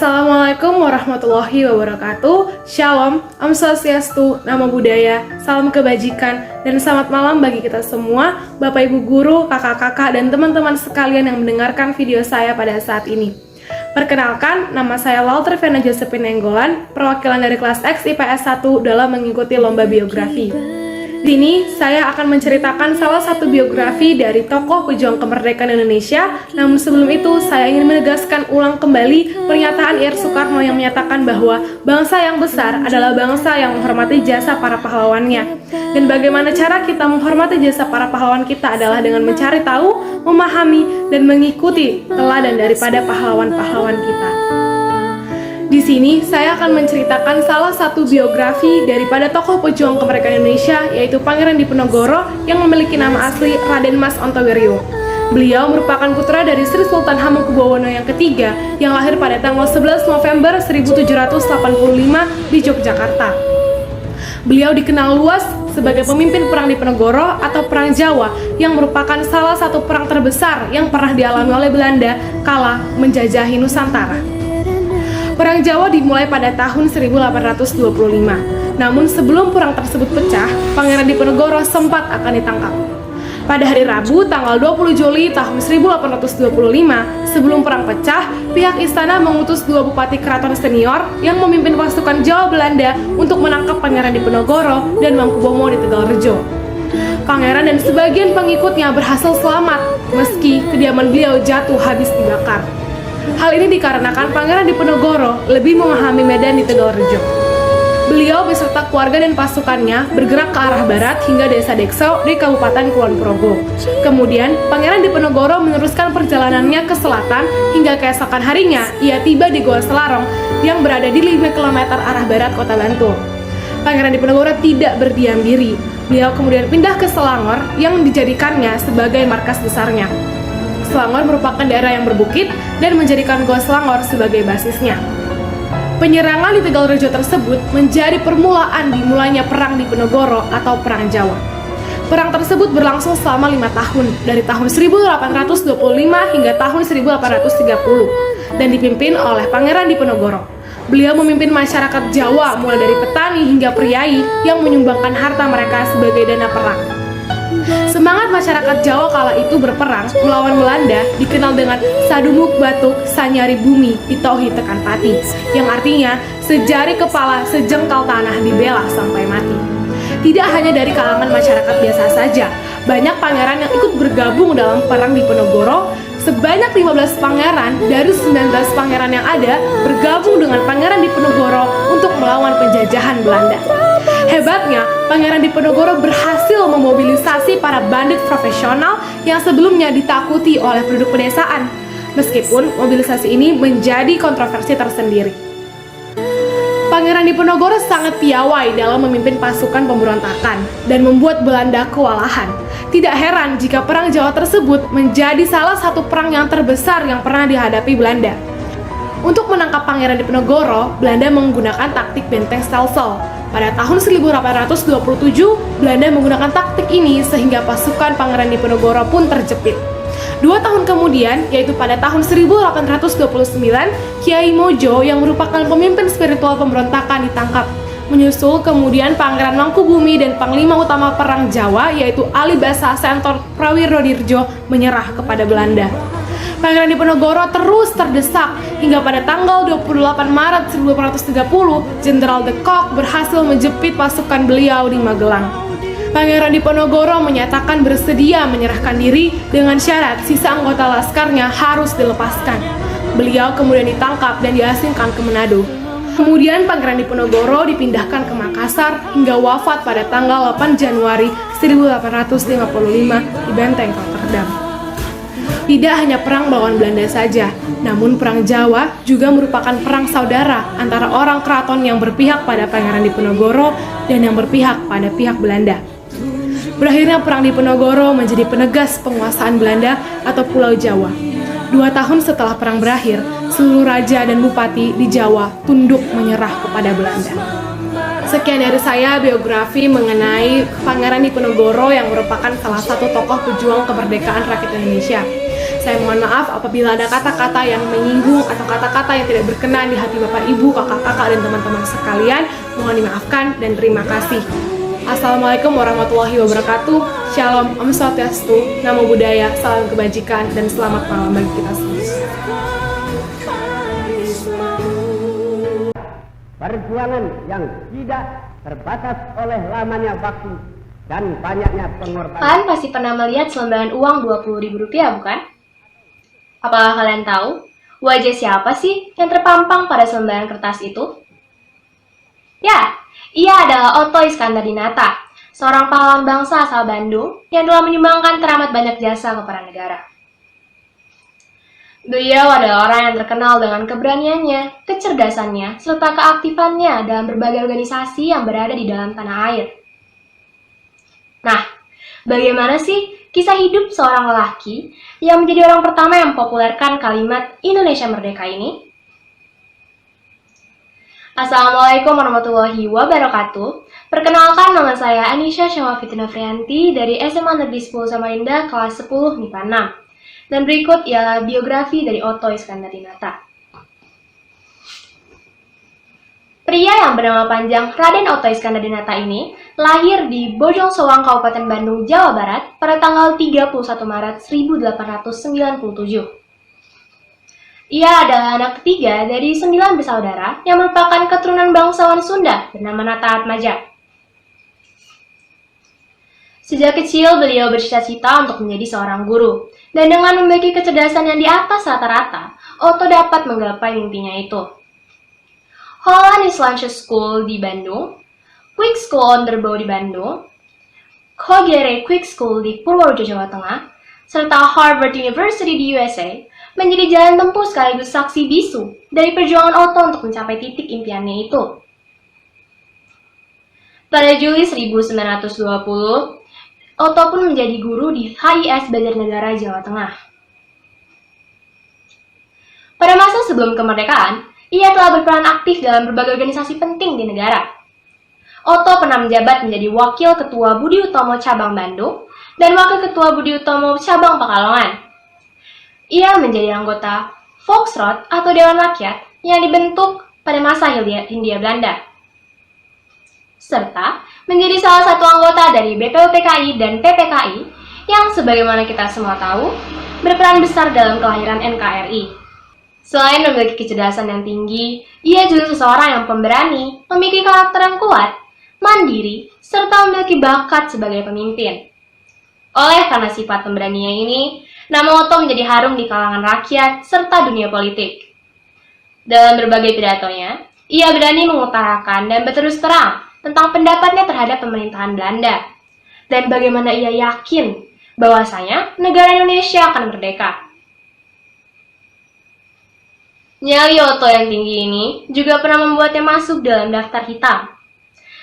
Assalamualaikum warahmatullahi wabarakatuh. Shalom, Om Swastiastu, Namo Buddhaya, salam kebajikan, dan selamat malam bagi kita semua, Bapak Ibu Guru, kakak-kakak, dan teman-teman sekalian yang mendengarkan video saya pada saat ini. Perkenalkan, nama saya Lalter Vena Josephine Nenggolan, perwakilan dari kelas X IPS 1 dalam mengikuti lomba biografi. Di sini, saya akan menceritakan salah satu biografi dari tokoh pejuang kemerdekaan Indonesia. Namun sebelum itu, saya ingin menegaskan ulang kembali pernyataan Ir Soekarno yang menyatakan bahwa bangsa yang besar adalah bangsa yang menghormati jasa para pahlawannya. Dan bagaimana cara kita menghormati jasa para pahlawan kita adalah dengan mencari tahu, memahami, dan mengikuti teladan daripada pahlawan-pahlawan kita. Di sini, saya akan menceritakan salah satu biografi daripada tokoh pejuang kemerdekaan Indonesia, yaitu Pangeran Diponegoro yang memiliki nama asli Raden Mas Ontowiryo. Beliau merupakan putra dari Sri Sultan Hamengkubuwono yang ketiga, yang lahir pada tanggal 11 November 1785 di Yogyakarta. Beliau dikenal luas sebagai pemimpin Perang Diponegoro atau Perang Jawa, yang merupakan salah satu perang terbesar yang pernah dialami oleh Belanda kala menjajahi Nusantara. Perang Jawa dimulai pada tahun 1825. Namun sebelum perang tersebut pecah, Pangeran Diponegoro sempat akan ditangkap. Pada hari Rabu, tanggal 20 Juli tahun 1825, sebelum perang pecah, pihak istana mengutus dua bupati keraton senior yang memimpin pasukan Jawa Belanda untuk menangkap Pangeran Diponegoro dan Mangkubomo di Tegalrejo. Pangeran dan sebagian pengikutnya berhasil selamat, meski kediaman beliau jatuh habis dibakar. Hal ini dikarenakan Pangeran Diponegoro lebih memahami medan di Tegalrejo. Beliau beserta keluarga dan pasukannya bergerak ke arah barat hingga desa Dekso di Kabupaten Kulon Progo. Kemudian, Pangeran Diponegoro meneruskan perjalanannya ke selatan hingga keesokan harinya ia tiba di Goa Selarong yang berada di 5 km arah barat kota Bantul. Pangeran Diponegoro tidak berdiam diri. Beliau kemudian pindah ke Selangor yang dijadikannya sebagai markas besarnya. Selangor merupakan daerah yang berbukit dan menjadikan Goa Selangor sebagai basisnya. Penyerangan di Tegalrejo tersebut menjadi permulaan dimulainya Perang Diponegoro atau Perang Jawa. Perang tersebut berlangsung selama 5 tahun, dari tahun 1825 hingga tahun 1830, dan dipimpin oleh Pangeran Diponegoro. Beliau memimpin masyarakat Jawa mulai dari petani hingga priai yang menyumbangkan harta mereka sebagai dana perang. Semangat masyarakat Jawa kala itu berperang melawan Belanda dikenal dengan Sadumuk Batuk Sanyari Bumi Pitohi Tekan Pati, yang artinya sejari kepala sejengkal tanah dibela sampai mati. Tidak hanya dari kalangan masyarakat biasa saja, banyak pangeran yang ikut bergabung dalam Perang Diponegoro. Sebanyak 15 pangeran dari 19 pangeran yang ada bergabung dengan Pangeran Diponegoro untuk melawan penjajahan Belanda. Hebatnya, Pangeran Diponegoro berhasil memobilisasi para bandit profesional yang sebelumnya ditakuti oleh penduduk pedesaan. Meskipun mobilisasi ini menjadi kontroversi tersendiri. Pangeran Diponegoro sangat piawai dalam memimpin pasukan pemberontakan dan membuat Belanda kewalahan. Tidak heran jika Perang Jawa tersebut menjadi salah satu perang yang terbesar yang pernah dihadapi Belanda. Untuk menangkap Pangeran Diponegoro, Belanda menggunakan taktik benteng Stelsel. Pada tahun 1827, Belanda menggunakan taktik ini sehingga pasukan Pangeran Diponegoro pun terjepit. 2 tahun kemudian, yaitu pada tahun 1829, Kiai Mojo yang merupakan pemimpin spiritual pemberontakan ditangkap. Menyusul kemudian Pangeran Mangkubumi dan Panglima Utama Perang Jawa, yaitu Ali Basa Sentor Prawiro menyerah kepada Belanda. Pangeran Diponegoro terus terdesak hingga pada tanggal 28 Maret 1830, Jenderal de Kock berhasil menjepit pasukan beliau di Magelang. Pangeran Diponegoro menyatakan bersedia menyerahkan diri dengan syarat sisa anggota laskarnya harus dilepaskan. Beliau kemudian ditangkap dan diasingkan ke Manado. Kemudian Pangeran Diponegoro dipindahkan ke Makassar hingga wafat pada tanggal 8 Januari 1855 di Benteng Rotterdam. Tidak hanya perang melawan Belanda saja, namun Perang Jawa juga merupakan perang saudara antara orang keraton yang berpihak pada Pangeran Diponegoro dan yang berpihak pada pihak Belanda. Berakhirnya Perang Diponegoro menjadi penegas penguasaan Belanda atau Pulau Jawa. 2 tahun setelah perang berakhir, seluruh raja dan bupati di Jawa tunduk menyerah kepada Belanda. Sekian dari saya biografi mengenai Pangeran Diponegoro yang merupakan salah satu tokoh pejuang kemerdekaan rakyat Indonesia. Saya mohon maaf apabila ada kata-kata yang menyinggung atau kata-kata yang tidak berkenan di hati Bapak, Ibu, kakak-kakak, dan teman-teman sekalian. Mohon dimaafkan dan terima kasih. Assalamualaikum warahmatullahi wabarakatuh. Shalom, Om Swastiastu, Namo Buddhaya, salam kebajikan, dan selamat malam bagi kita semua. Perjuangan yang tidak terbatas oleh lamanya waktu dan banyaknya pengorbanan. Kalian pasti pernah melihat selembaran uang Rp20.000, bukan? Apakah kalian tahu wajah siapa sih yang terpampang pada selembaran kertas itu? Ya, ia adalah Otto Iskandardinata, seorang pahlawan bangsa asal Bandung yang telah menyumbangkan teramat banyak jasa kepada negara. Beliau adalah orang yang terkenal dengan keberaniannya, kecerdasannya, serta keaktifannya dalam berbagai organisasi yang berada di dalam tanah air. Nah, bagaimana sih kisah hidup seorang lelaki yang menjadi orang pertama yang mempopulerkan kalimat Indonesia Merdeka ini? Assalamualaikum warahmatullahi wabarakatuh. Perkenalkan, nama saya Anisha Syamafitna Frianti dari SMA Negeri 10 Samarinda kelas 10 MIPA 6. Dan berikut ialah biografi dari Otto Iskandardinata. Pria yang bernama panjang Raden Otto Iskandardinata ini lahir di Bojong Soang, Kabupaten Bandung, Jawa Barat pada tanggal 31 Maret 1897. Ia adalah anak ketiga dari 9 bersaudara yang merupakan keturunan bangsawan Sunda bernama Nata Atmaja. Sejak kecil beliau bercita-cita untuk menjadi seorang guru, dan dengan memiliki kecerdasan yang di atas rata-rata, Otto dapat menggapai mimpinya itu. Holland Islandse School di Bandung, Quick School Onderbouw di Bandung, Kogere Quick School di Purworejo, Jawa Tengah, serta Harvard University di USA menjadi jalan tempuh sekaligus saksi bisu dari perjuangan Otto untuk mencapai titik impiannya itu. Pada Juli 1920, Otto pun menjadi guru di HIS Banjarnegara, Jawa Tengah. Pada masa sebelum kemerdekaan, ia telah berperan aktif dalam berbagai organisasi penting di negara. Otto pernah menjabat menjadi Wakil Ketua Budi Utomo Cabang Bandung dan Wakil Ketua Budi Utomo Cabang Pekalongan. Ia menjadi anggota Volksraad atau Dewan Rakyat yang dibentuk pada masa Hindia Belanda, serta menjadi salah satu anggota dari BPUPKI dan PPKI yang sebagaimana kita semua tahu berperan besar dalam kelahiran NKRI. Selain memiliki kecerdasan yang tinggi, ia juga seseorang yang pemberani, memiliki karakter yang kuat, mandiri, serta memiliki bakat sebagai pemimpin. Oleh karena sifat pemberaninya ini, nama Otto menjadi harum di kalangan rakyat serta dunia politik. Dalam berbagai pidatonya, ia berani mengutarakan dan berterus terang tentang pendapatnya terhadap pemerintahan Belanda, dan bagaimana ia yakin bahwasanya negara Indonesia akan merdeka. Nyali Otto yang tinggi ini juga pernah membuatnya masuk dalam daftar hitam.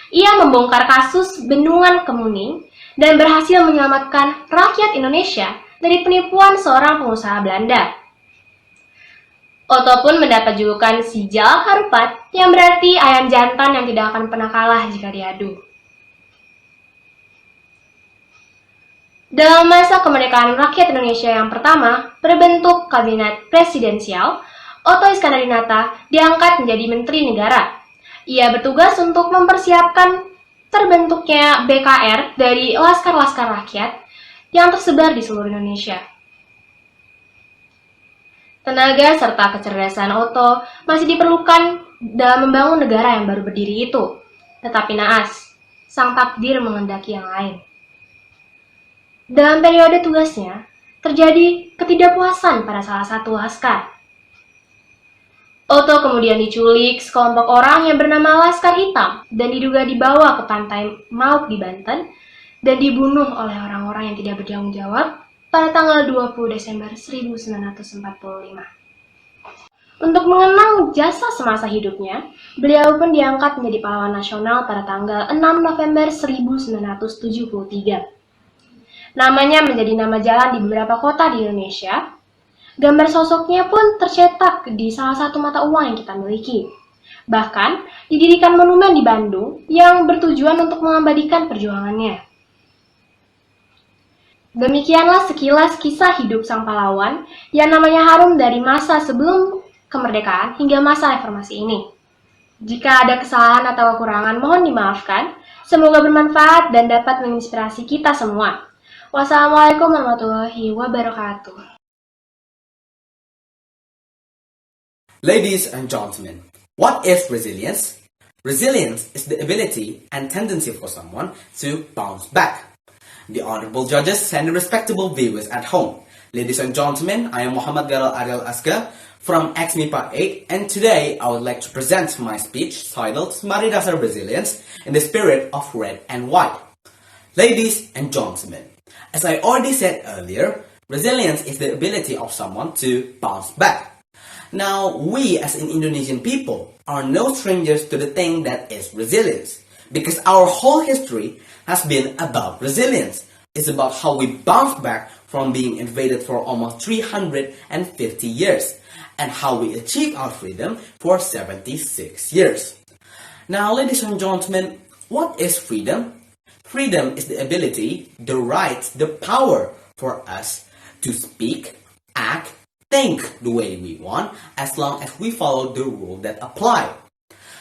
Ia membongkar kasus Bendungan Kemuning dan berhasil menyelamatkan rakyat Indonesia dari penipuan seorang pengusaha Belanda. Otto pun mendapat julukan si Jalak Harupat, yang berarti ayam jantan yang tidak akan pernah kalah jika diadu. Dalam masa kemerdekaan rakyat Indonesia yang pertama, berbentuk kabinet presidensial, Otto Iskandardinata diangkat menjadi Menteri Negara. Ia bertugas untuk mempersiapkan terbentuknya BKR dari laskar-laskar rakyat yang tersebar di seluruh Indonesia. Tenaga serta kecerdasan Otto masih diperlukan dalam membangun negara yang baru berdiri itu. Tetapi naas, sang takdir mengendaki yang lain. Dalam periode tugasnya, terjadi ketidakpuasan pada salah satu laskar. Otto kemudian diculik sekelompok orang yang bernama Laskar Hitam dan diduga dibawa ke pantai Mauk di Banten dan dibunuh oleh orang-orang yang tidak bertanggung jawab pada tanggal 20 Desember 1945. Untuk mengenang jasa semasa hidupnya, beliau pun diangkat menjadi pahlawan nasional pada tanggal 6 November 1973. Namanya menjadi nama jalan di beberapa kota di Indonesia. Gambar sosoknya pun tercetak di salah satu mata uang yang kita miliki. Bahkan, didirikan monumen di Bandung yang bertujuan untuk mengabadikan perjuangannya. Demikianlah sekilas kisah hidup sang pahlawan yang namanya harum dari masa sebelum kemerdekaan hingga masa reformasi ini. Jika ada kesalahan atau kekurangan, mohon dimaafkan. Semoga bermanfaat dan dapat menginspirasi kita semua. Wassalamualaikum warahmatullahi wabarakatuh. Ladies and gentlemen, what is resilience? Resilience is the ability and tendency for someone to bounce back. The honorable judges and the respectable viewers at home. Ladies and gentlemen, I am Muhammad Garal Ariel Aska from XMIPA 8, and today I would like to present my speech titled Mari Dasar Resilience in the Spirit of Red and White. Ladies and gentlemen, as I already said earlier, resilience is the ability of someone to bounce back. Now, we as an Indonesian people are no strangers to the thing that is resilience, because our whole history has been about resilience. It's about how we bounced back from being invaded for almost 350 years, and how we achieved our freedom for 76 years. Now, ladies and gentlemen, what is freedom? Freedom is the ability, the right, the power for us to speak, act, think the way we want, as long as we follow the rules that apply.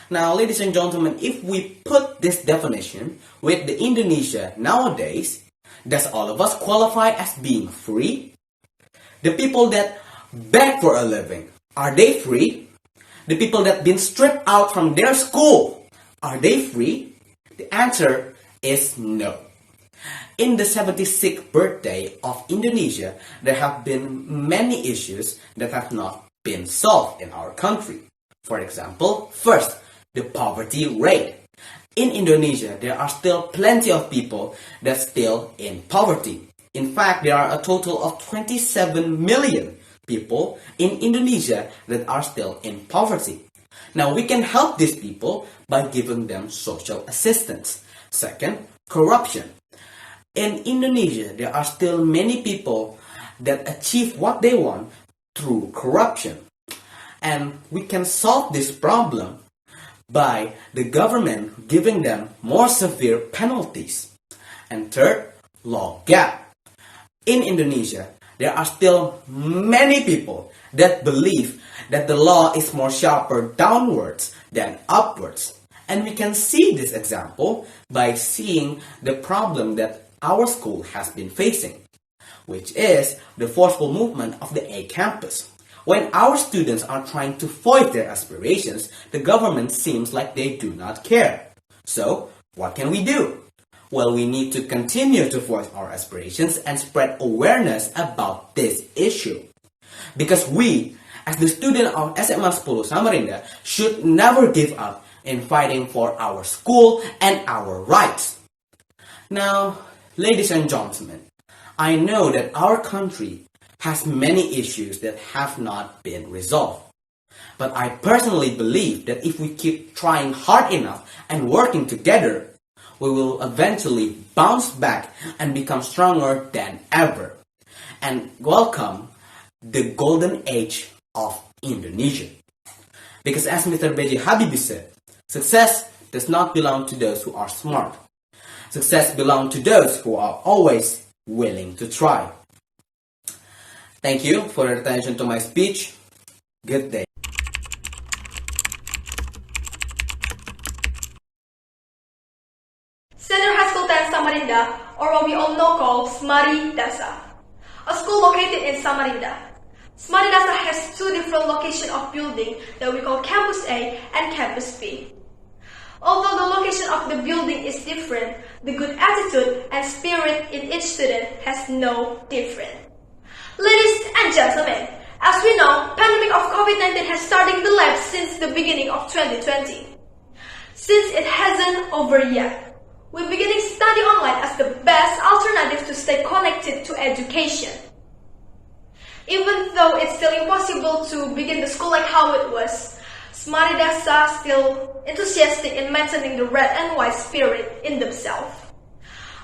Now, ladies and gentlemen, if we put this definition with the Indonesia nowadays, does all of us qualify as being free? The people that beg for a living, are they free? The people that been stripped out from their school, are they free? The answer is no. In the 76th birthday of Indonesia, there have been many issues that have not been solved in our country. For example, first, the poverty rate. In Indonesia, there are still plenty of people that still in poverty. In fact, there are a total of 27 million people in Indonesia that are still in poverty. Now, we can help these people by giving them social assistance. Second, corruption. In Indonesia, there are still many people that achieve what they want through corruption. And we can solve this problem by the government giving them more severe penalties. And third, law gap. In Indonesia, there are still many people that believe that the law is more sharper downwards than upwards. And we can see this example by seeing the problem that our school has been facing, which is the forceful movement of the A campus. When our students are trying to voice their aspirations, the government seems like they do not care. So, what can we do? Well, we need to continue to voice our aspirations and spread awareness about this issue. Because we, as the student of SMA 10 Samarinda, should never give up in fighting for our school and our rights. Now, ladies and gentlemen, I know that our country has many issues that have not been resolved. But I personally believe that if we keep trying hard enough and working together, we will eventually bounce back and become stronger than ever. And welcome the golden age of Indonesia. Because as Mr. B.J. Habibie said, success does not belong to those who are smart. Success belongs to those who are always willing to try. Thank you for your attention to my speech. Good day. Senior High School 10 Samarinda, or what we all know called Smari Dasa, a school located in Samarinda. Smari Dasa has two different locations of building that we call Campus A and Campus B. Although the location of the building is different, the good attitude and spirit in each student has no different. Ladies and gentlemen, as we know, pandemic of COVID-19 has started in the lab since the beginning of 2020. Since it hasn't over yet, we're beginning study online as the best alternative to stay connected to education. Even though it's still impossible to begin the school like how it was, Smari Dasa still enthusiastic in maintaining the red and white spirit in themselves.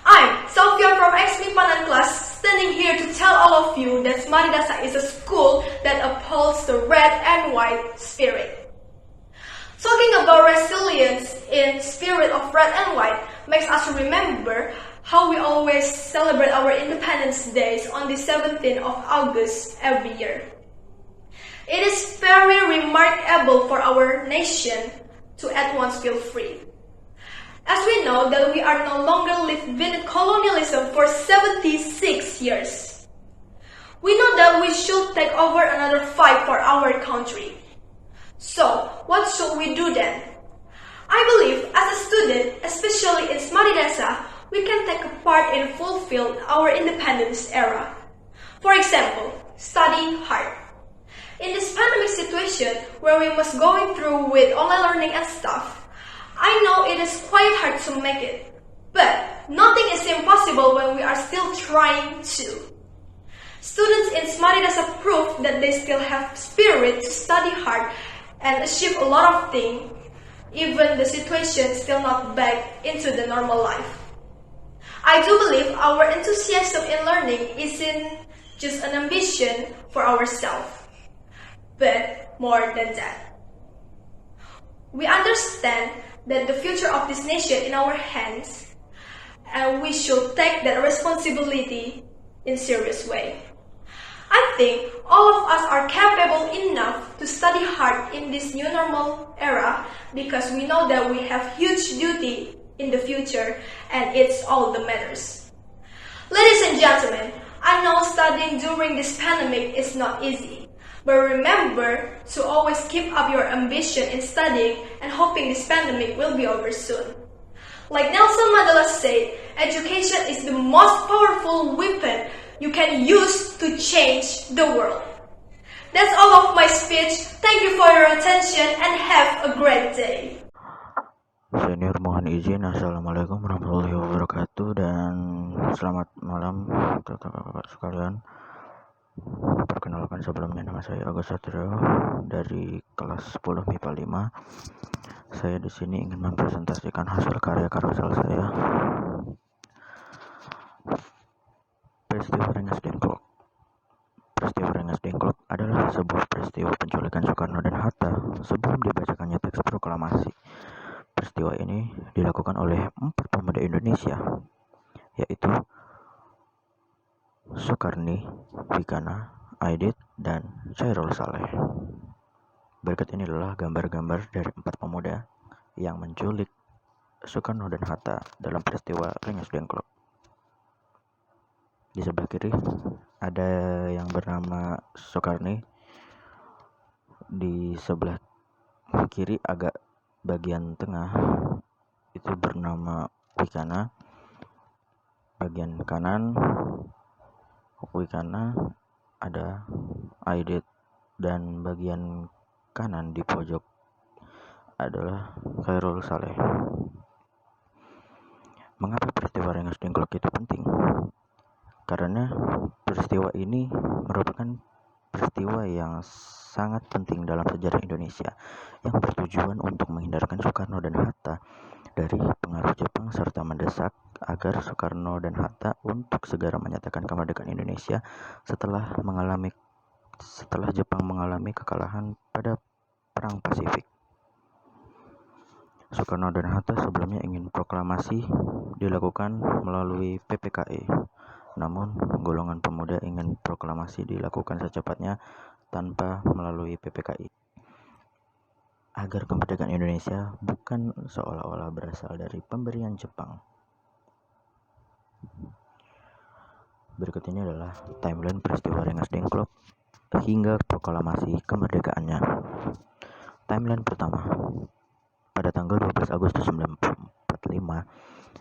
I'm Sophia from XMIPA 9 class, standing here to tell all of you that Smari Dasa is a school that upholds the red and white spirit. Talking about resilience in spirit of red and white makes us remember how we always celebrate our Independence Days on the 17th of August every year. It is very remarkable for our nation to at once feel free. As we know that we are no longer living in colonialism for 76 years. We know that we should take over another fight for our country. So, what should we do then? I believe as a student, especially in Smaridasa, we can take a part in fulfill our independence era. For example, study hard. In this pandemic situation where we must going through with online learning and stuff, I know it is quite hard to make it, but nothing is impossible when we are still trying to. Students in Smaridasa prove that they still have spirit to study hard and achieve a lot of things, even the situation is still not back into the normal life. I do believe our enthusiasm in learning isn't just an ambition for ourselves, but more than that. We understand that the future of this nation in our hands, and we should take that responsibility in serious way. I think all of us are capable enough to study hard in this new normal era because we know that we have huge duty in the future and it's all that matters. Ladies and gentlemen, I know studying during this pandemic is not easy. But remember to always keep up your ambition in studying and hoping this pandemic will be over soon. Like Nelson Mandela said, education is the most powerful weapon you can use to change the world. That's all of my speech. Thank you for your attention and have a great day. Senior mohon izin. Assalamualaikum warahmatullahi wabarakatuh dan selamat malam kakak-kakak sekalian. Perkenalkan sebelumnya, nama saya Agus Satrio dari kelas 10 MIPA 5. Saya di sini ingin mempresentasikan hasil karya karosel saya. Peristiwa Rengas Dengklok. Peristiwa Rengas Dengklok adalah sebuah peristiwa penculikan Soekarno dan Hatta sebelum dibacakannya teks proklamasi. Peristiwa ini dilakukan oleh 4 pemuda Indonesia, yaitu Soekarni, Wikana, Aidit, dan Chairul Saleh. Berikut ini adalah gambar-gambar dari 4 pemuda yang menculik Soekarno dan Hatta dalam peristiwa Rengas Dengklok. Di sebelah kiri ada yang bernama Soekarni, di sebelah kiri agak bagian tengah itu bernama Wikana, bagian kanan Wikana ada Aidit, dan bagian kanan di pojok adalah Chairul Saleh. Mengapa peristiwa Rengas Dengklok itu penting? Karena peristiwa ini merupakan peristiwa yang sangat penting dalam sejarah Indonesia yang bertujuan untuk menghindarkan Soekarno dan Hatta dari pengaruh Jepang serta mendesak agar Soekarno dan Hatta untuk segera menyatakan kemerdekaan Indonesia setelah Jepang mengalami kekalahan pada Perang Pasifik. Soekarno dan Hatta sebelumnya ingin proklamasi dilakukan melalui PPKI. Namun, golongan pemuda ingin proklamasi dilakukan secepatnya tanpa melalui PPKI. Agar kemerdekaan Indonesia bukan seolah-olah berasal dari pemberian Jepang. Berikut ini adalah timeline peristiwa Rengas Dengklok hingga proklamasi kemerdekaannya. Timeline pertama. Pada tanggal 12 Agustus 1945,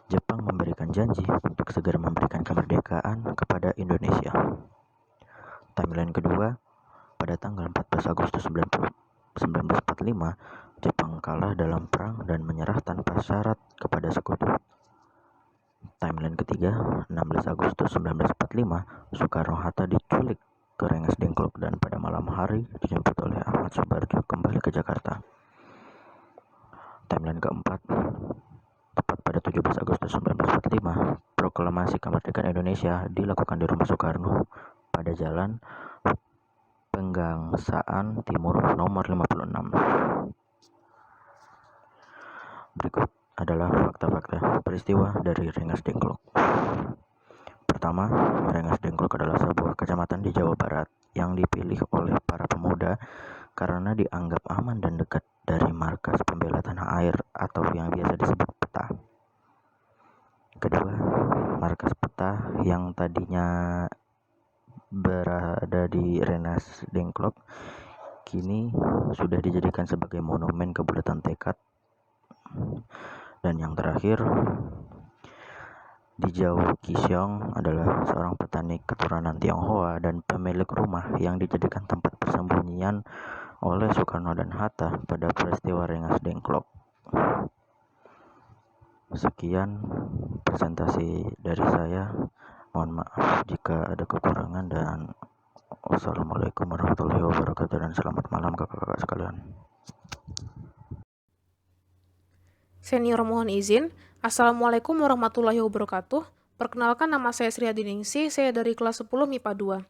Jepang memberikan janji untuk segera memberikan kemerdekaan kepada Indonesia. Timeline kedua, pada tanggal 14 Agustus 1945, Jepang kalah dalam perang dan menyerah tanpa syarat kepada sekutu. Timeline ketiga, 16 Agustus 1945, Soekarno-Hatta diculik ke Rengas Dengklok dan pada malam hari dijemput oleh Ahmad Subarjo kembali ke Jakarta. Timeline keempat, tepat pada 17 Agustus 1945, proklamasi kemerdekaan Indonesia dilakukan di rumah Soekarno pada Jalan Penggangsaan Timur nomor 56. Berikut adalah fakta-fakta peristiwa dari Rengas Dengklok. Pertama, Rengas Dengklok adalah sebuah kecamatan di Jawa Barat yang dipilih oleh para pemuda karena dianggap aman dan dekat dari markas pembela tanah air atau yang biasa disebut PETA. Kedua, markas PETA yang tadinya berada di Rengas Dengklok kini sudah dijadikan sebagai monumen kebulatan tekad. Dan yang terakhir, Dijau Kisyong adalah seorang petani keturunan Tionghoa dan pemilik rumah yang dijadikan tempat persembunyian oleh Soekarno dan Hatta pada peristiwa Rengas Dengklok. Sekian presentasi dari saya. Mohon maaf jika ada kekurangan dan wassalamualaikum warahmatullahi wabarakatuh dan selamat malam kakak-kakak sekalian. Senior mohon izin. Assalamualaikum warahmatullahi wabarakatuh. Perkenalkan, nama saya Sri Adiningsih, saya dari kelas 10 MIPA 2.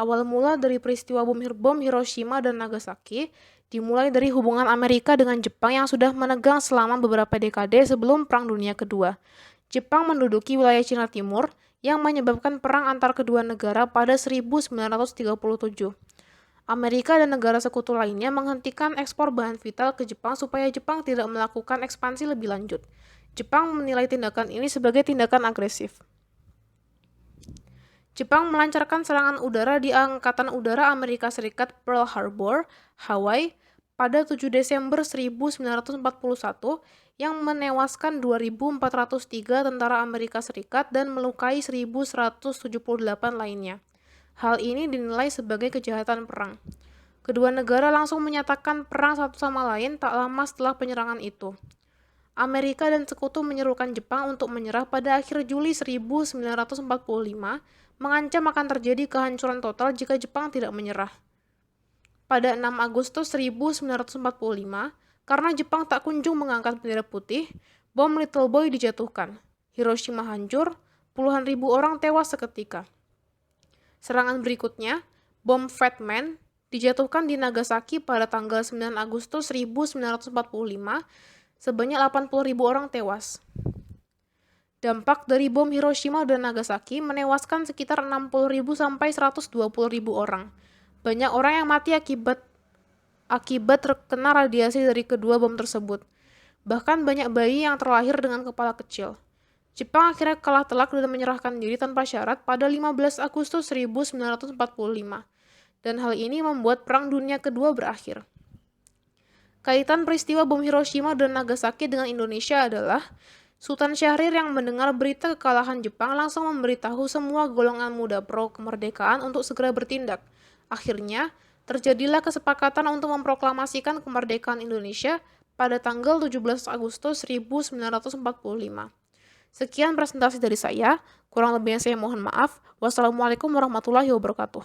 Awal mula dari peristiwa bom Hiroshima dan Nagasaki dimulai dari hubungan Amerika dengan Jepang yang sudah menegang selama beberapa dekade sebelum Perang Dunia Kedua. Jepang menduduki wilayah Cina Timur yang menyebabkan perang antar kedua negara pada 1937. Amerika dan negara sekutu lainnya menghentikan ekspor bahan vital ke Jepang supaya Jepang tidak melakukan ekspansi lebih lanjut. Jepang menilai tindakan ini sebagai tindakan agresif. Jepang melancarkan serangan udara di Angkatan Udara Amerika Serikat Pearl Harbor, Hawaii, pada 7 Desember 1941 yang menewaskan 2.403 tentara Amerika Serikat dan melukai 1.178 lainnya. Hal ini dinilai sebagai kejahatan perang. Kedua negara langsung menyatakan perang satu sama lain tak lama setelah penyerangan itu. Amerika dan sekutu menyerukan Jepang untuk menyerah pada akhir Juli 1945, mengancam akan terjadi kehancuran total jika Jepang tidak menyerah. Pada 6 Agustus 1945, karena Jepang tak kunjung mengangkat bendera putih, bom Little Boy dijatuhkan. Hiroshima hancur, puluhan ribu orang tewas seketika. Serangan berikutnya, bom Fat Man, dijatuhkan di Nagasaki pada tanggal 9 Agustus 1945, sebanyak 80.000 orang tewas. Dampak dari bom Hiroshima dan Nagasaki menewaskan sekitar 60.000 sampai 120.000 orang. Banyak orang yang mati akibat terkena radiasi dari kedua bom tersebut. Bahkan banyak bayi yang terlahir dengan kepala kecil. Jepang akhirnya kalah telak dan menyerahkan diri tanpa syarat pada 15 Agustus 1945. Dan hal ini membuat Perang Dunia Kedua berakhir. Kaitan peristiwa bom Hiroshima dan Nagasaki dengan Indonesia adalah Sultan Syahrir yang mendengar berita kekalahan Jepang langsung memberitahu semua golongan muda pro kemerdekaan untuk segera bertindak. Akhirnya, terjadilah kesepakatan untuk memproklamasikan kemerdekaan Indonesia pada tanggal 17 Agustus 1945. Sekian presentasi dari saya, kurang lebihnya saya mohon maaf. Wassalamualaikum warahmatullahi wabarakatuh.